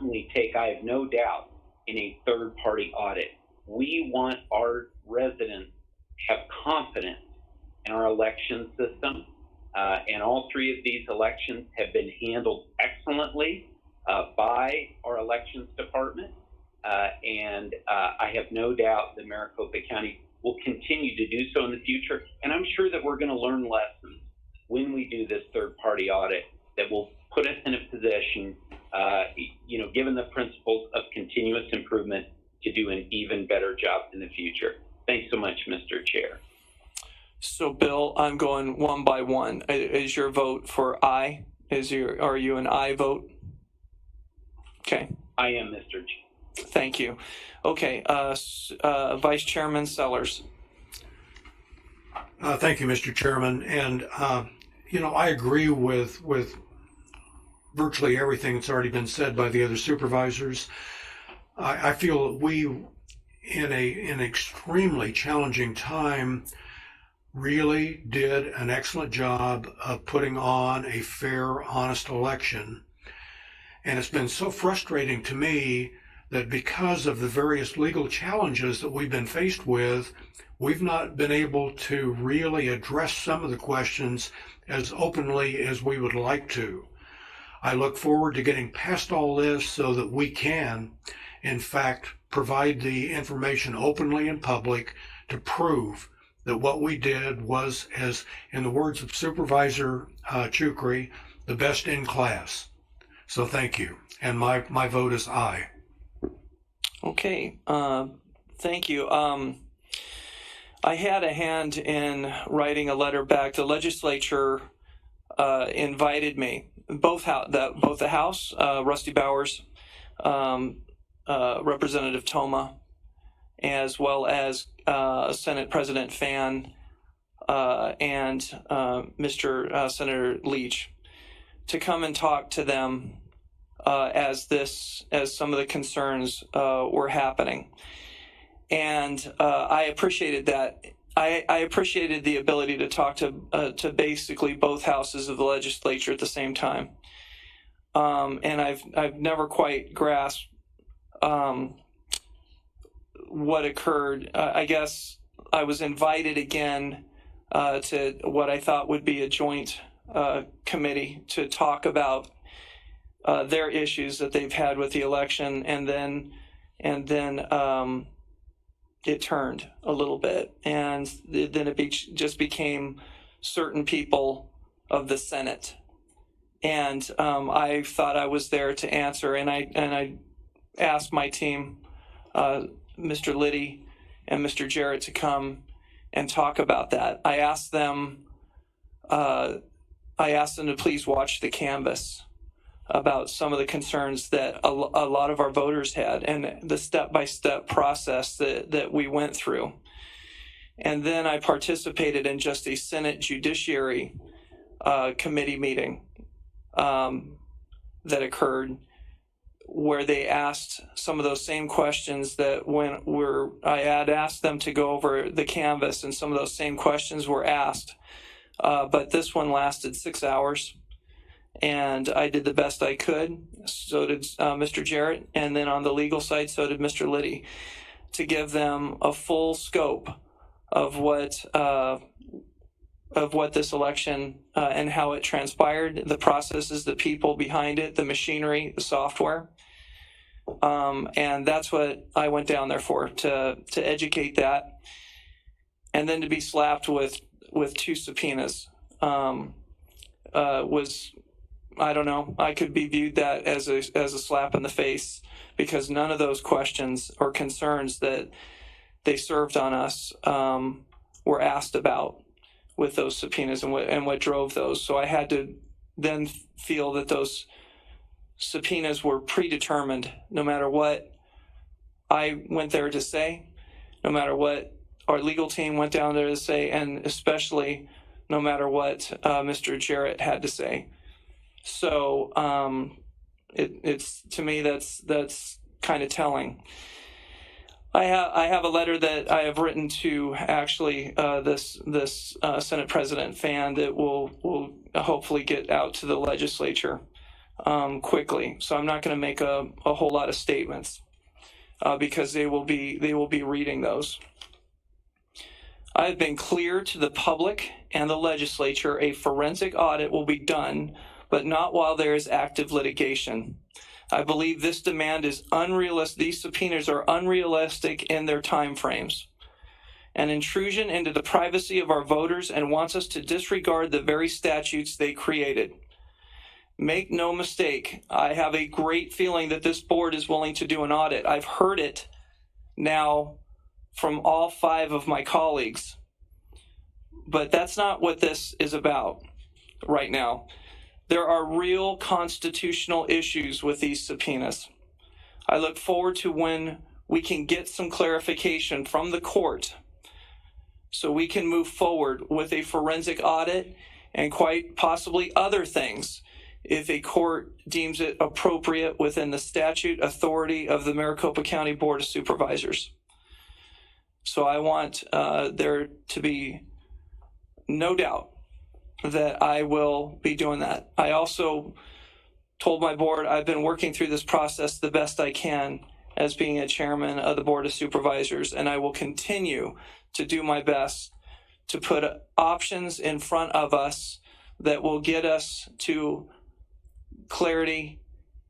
certainly take, I have no doubt, in a third-party audit. We want our residents to have confidence in our election system, and all three of these elections have been handled excellently by our elections department, and I have no doubt that Maricopa County will continue to do so in the future, and I'm sure that we're going to learn lessons when we do this third-party audit that will put us in a position, given the principles of continuous improvement, to do an even better job in the future. Thanks so much, Mr. Chair. So, Bill, I'm going one by one. Is your vote for aye? Are you an aye vote? Okay. I am, Mr. Chair. Thank you. Okay, Vice Chairman Sellers. Thank you, Mr. Chairman. And, I agree with virtually everything that's already been said by the other supervisors. I feel that we, in an extremely challenging time, really did an excellent job of putting on a fair, honest election. And it's been so frustrating to me that because of the various legal challenges that we've been faced with, we've not been able to really address some of the questions as openly as we would like to. I look forward to getting past all this so that we can, in fact, provide the information openly in public to prove that what we did was, as in the words of Supervisor Chukri, the best in class. So thank you. And my vote is aye. Okay, thank you. I had a hand in writing a letter back. The legislature invited me, both the House, Rusty Bowers, Representative Toma, as well as Senate President Fan and Mr. Senator Leach, to come and talk to them as some of the concerns were happening. And I appreciated that. I appreciated the ability to talk to basically both houses of the legislature at the same time. And I've never quite grasped what occurred. I guess I was invited again to what I thought would be a joint committee to talk about their issues that they've had with the election, and then it turned a little bit, and then it just became certain people of the Senate, and I thought I was there to answer, and I asked my team, Mr. Liddy and Mr. Jarrett, to come and talk about that. I asked them to please watch the canvas about some of the concerns that a lot of our voters had, and the step-by-step process that we went through. And then I participated in just a Senate Judiciary committee meeting that occurred, where they asked some of those same questions that I had asked them to go over the canvas, and some of those same questions were asked. But this one lasted 6 hours. And I did the best I could. So did Mr. Jarrett. And then on the legal side, so did Mr. Liddy, to give them a full scope of what this election and how it transpired, the processes, the people behind it, the machinery, the software. And that's what I went down there for, to educate that. And then to be slapped with 2 subpoenas was, I don't know, I could be viewed that as a slap in the face, because none of those questions or concerns that they served on us were asked about with those subpoenas and what drove those. So I had to then feel that those subpoenas were predetermined, no matter what I went there to say, no matter what our legal team went down there to say, and especially no matter what Mr. Jarrett had to say. So it's to me, that's kind of telling. I have a letter that I have written to actually this Senate President Fan that will hopefully get out to the legislature quickly. So I'm not going to make a whole lot of statements because they will be reading those. I have been clear to the public and the legislature a forensic audit will be done, but not while there is active litigation. I believe this demand is unrealistic. These subpoenas are unrealistic in their timeframes. An intrusion into the privacy of our voters and wants us to disregard the very statutes they created. Make no mistake, I have a great feeling that this board is willing to do an audit. I've heard it now from all 5 of my colleagues. But that's not what this is about right now. There are real constitutional issues with these subpoenas. I look forward to when we can get some clarification from the court so we can move forward with a forensic audit and quite possibly other things if a court deems it appropriate within the statute authority of the Maricopa County Board of Supervisors. So I want there to be no doubt that I will be doing that. I also told my board I've been working through this process the best I can as being a chairman of the Board of Supervisors, and I will continue to do my best to put options in front of us that will get us to clarity,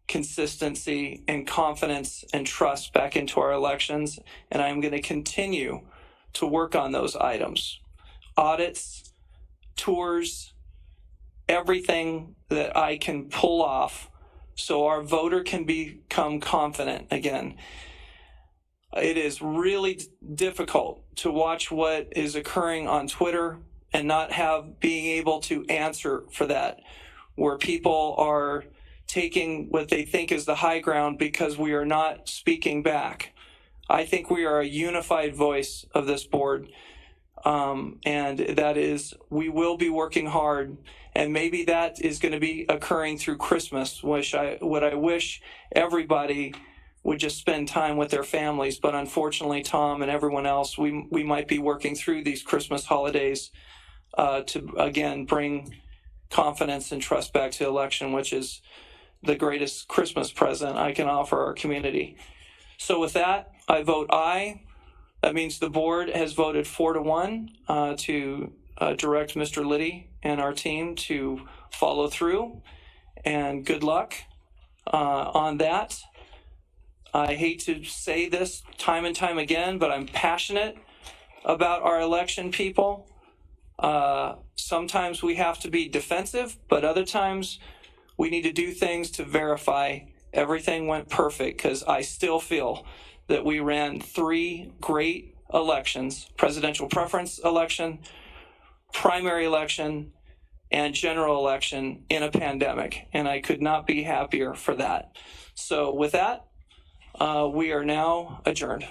consistency, and confidence and trust back into our elections. And I'm going to continue to work on those items. Audits, tours, everything that I can pull off so our voter can become confident again. It is really difficult to watch what is occurring on Twitter and not being able to answer for that, where people are taking what they think is the high ground because we are not speaking back. I think we are a unified voice of this board. And that is, we will be working hard, and maybe that is going to be occurring through Christmas, what I wish everybody would just spend time with their families. But unfortunately, Tom and everyone else, we might be working through these Christmas holidays to, again, bring confidence and trust back to the election, which is the greatest Christmas present I can offer our community. So with that, I vote aye. That means the board has voted 4-1 to direct Mr. Liddy and our team to follow through. And good luck on that. I hate to say this time and time again, but I'm passionate about our election people. Sometimes we have to be defensive, but other times we need to do things to verify everything went perfect, because I still feel that we ran 3 great elections: presidential preference election, primary election, and general election in a pandemic. And I could not be happier for that. So with that, we are now adjourned.